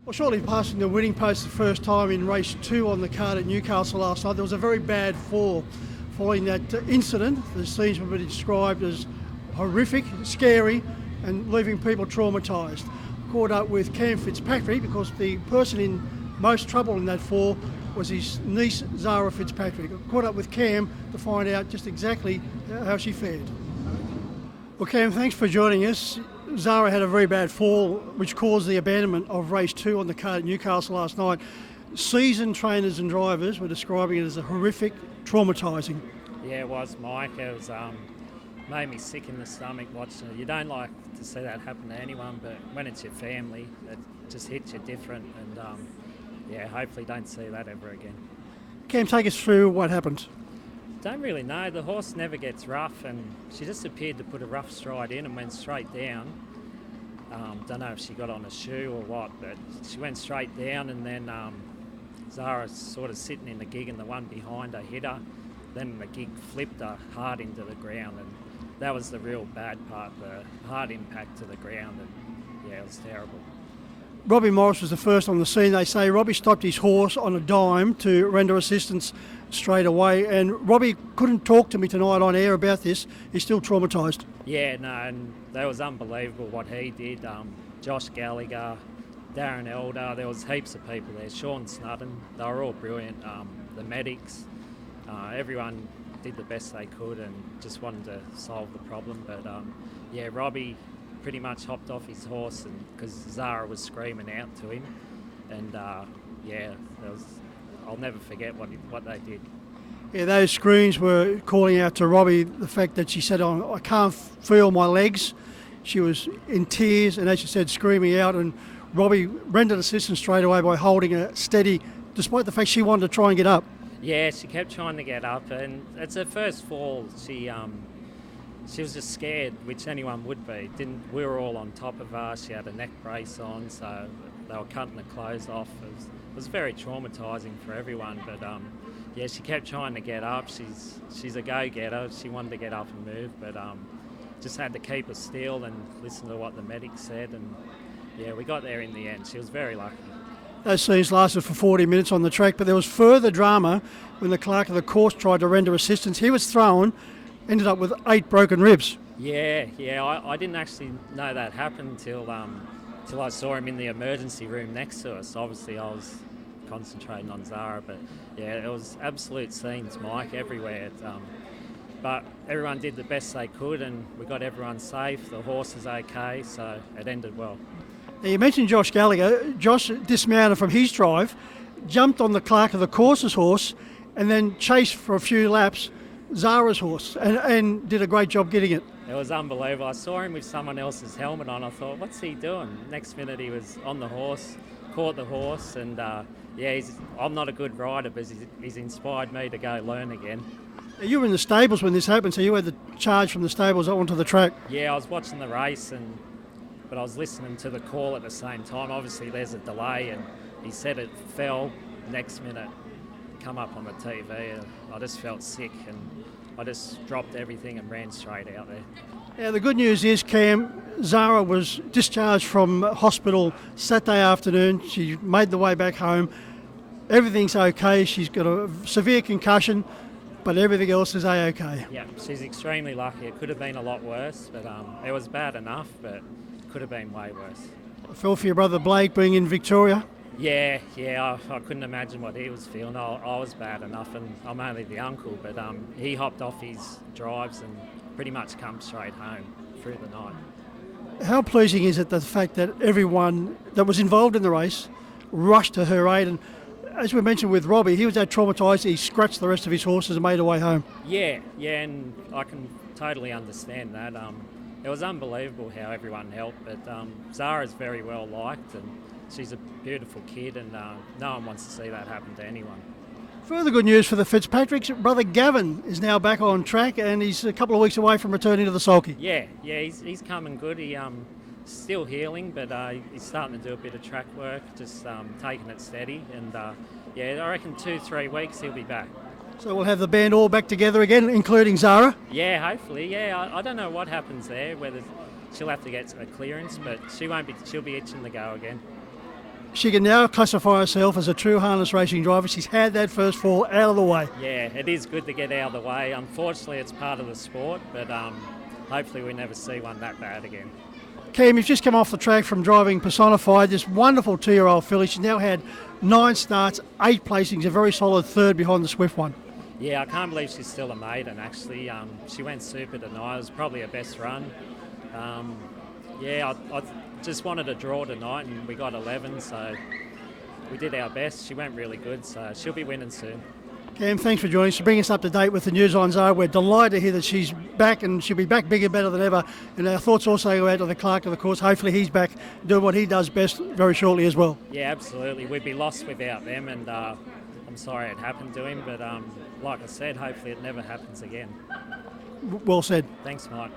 Well, shortly passing the winning post the first time in race 2 on the card at Newcastle last night, there was a very bad fall. Following that incident, the scenes have been described as horrific, scary, and leaving people traumatised. Caught up with Cam Fitzpatrick because the person in most trouble in that fall was his niece Zara Fitzpatrick. Caught up with Cam to find out just exactly how she fared. Well, Cam, thanks for joining us. Zara had a very bad fall, which caused the abandonment of race 2 on the card at Newcastle last night. Seasoned trainers and drivers were describing it as a horrific, traumatising. Yeah, it was, Mike. It was made me sick in the stomach watching it. You don't like to see that happen to anyone, but when it's your family, it just hits you different. And hopefully don't see that ever again. Cam, take us through what happened. Don't really know. The horse never gets rough, and she just appeared to put a rough stride in and went straight down. Don't know if she got on a shoe or what, but she went straight down, and then Zara's sort of sitting in the gig, and the one behind her hit her. Then the gig flipped her hard into the ground, and that was the real bad part, the hard impact to the ground, and it was terrible. Robbie Morris was the first on the scene. They say Robbie stopped his horse on a dime to render assistance straight away, and Robbie couldn't talk to me tonight on air about this. He's still traumatised. Yeah, no, and that was unbelievable what he did. Josh Gallagher, Darren Elder, there was heaps of people there. Sean Snudden, they were all brilliant. The medics, everyone did the best they could and just wanted to solve the problem. But Robbie pretty much hopped off his horse and because Zara was screaming out to him, and I'll never forget what they did. Yeah, those screams were calling out to Robbie the fact that she said, "Oh, I can't feel my legs." She was in tears and, as she said, screaming out, and Robbie rendered assistance straight away by holding her steady, despite the fact she wanted to try and get up. Yeah, she kept trying to get up, and it's her first fall. She was just scared, which anyone would be. We were all on top of her. She had a neck brace on, so they were cutting the clothes off. It was very traumatising for everyone, but she kept trying to get up. She's a go-getter. She wanted to get up and move, but just had to keep her still and listen to what the medics said, and we got there in the end. She was very lucky. Those scenes lasted for 40 minutes on the track, but there was further drama when the clerk of the course tried to render assistance. He was thrown, ended up with 8 broken ribs. I didn't actually know that happened till I saw him in the emergency room next to us. Obviously I was concentrating on Zara, but it was absolute scenes, Mike, everywhere. But everyone did the best they could, and we got everyone safe. The horse is okay, so it ended well. Now, you mentioned Josh Gallagher. Josh dismounted from his drive, jumped on the clerk of the course's horse, and then chased for a few laps Zara's horse and did a great job getting it. It was unbelievable. I saw him with someone else's helmet on. I thought, what's he doing? Next minute he was on the horse, caught the horse, and I'm not a good rider, but he's inspired me to go learn again. You were in the stables when this happened, so you had the charge from the stables onto the track. Yeah, I was watching the race, but I was listening to the call at the same time. Obviously there's a delay, and he said it fell. Next minute come up on the TV, and I just felt sick, and I just dropped everything and ran straight out there. Now, the good news is, Cam, Zara was discharged from hospital Saturday afternoon. She made the way back home. Everything's okay. She's got a severe concussion, but everything else is A-OK. Yeah, she's extremely lucky. It could have been a lot worse, but it was bad enough, but it could have been way worse. I feel for your brother Blake being in Victoria. Yeah, I couldn't imagine what he was feeling. I was bad enough, and I'm only the uncle, but he hopped off his drives and pretty much come straight home through the night. How pleasing is it, the fact that everyone that was involved in the race rushed to her aid? And as we mentioned with Robbie, he was that traumatised, he scratched the rest of his horses and made her way home. Yeah, and I can totally understand that. It was unbelievable how everyone helped, but Zara's very well liked, and she's a beautiful kid, and no one wants to see that happen to anyone. Further good news for the Fitzpatricks. Brother Gavin is now back on track, and he's a couple of weeks away from returning to the sulky. Yeah, he's coming good. He still healing, but he's starting to do a bit of track work, just taking it steady, and I reckon 2-3 weeks he'll be back. So we'll have the band all back together again, including Zara? Yeah, hopefully. Yeah, I don't know what happens there, whether she'll have to get a clearance, but she'll be itching to go again. She can now classify herself as a true harness racing driver. She's had that first fall out of the way. Yeah, it is good to get out of the way. Unfortunately, it's part of the sport, but hopefully we never see one that bad again. Cam, you've just come off the track from driving Personified, this wonderful 2-year-old filly. She's now had 9 starts, 8 placings, a very solid third behind the Swift one. Yeah, I can't believe she's still a maiden, actually. She went super tonight. It was probably her best run. I just wanted to draw tonight, and we got 11, so we did our best. She went really good, so she'll be winning soon. Cam, thanks for joining us to bring us up to date with the news on Zoe. We're delighted to hear that she's back, and she'll be back bigger, better than ever. And our thoughts also go out to the clerk of the course. Hopefully he's back doing what he does best very shortly as well. Yeah, absolutely. We'd be lost without them, and I'm sorry it happened to him, but like I said, hopefully it never happens again. Well said. Thanks, Mike.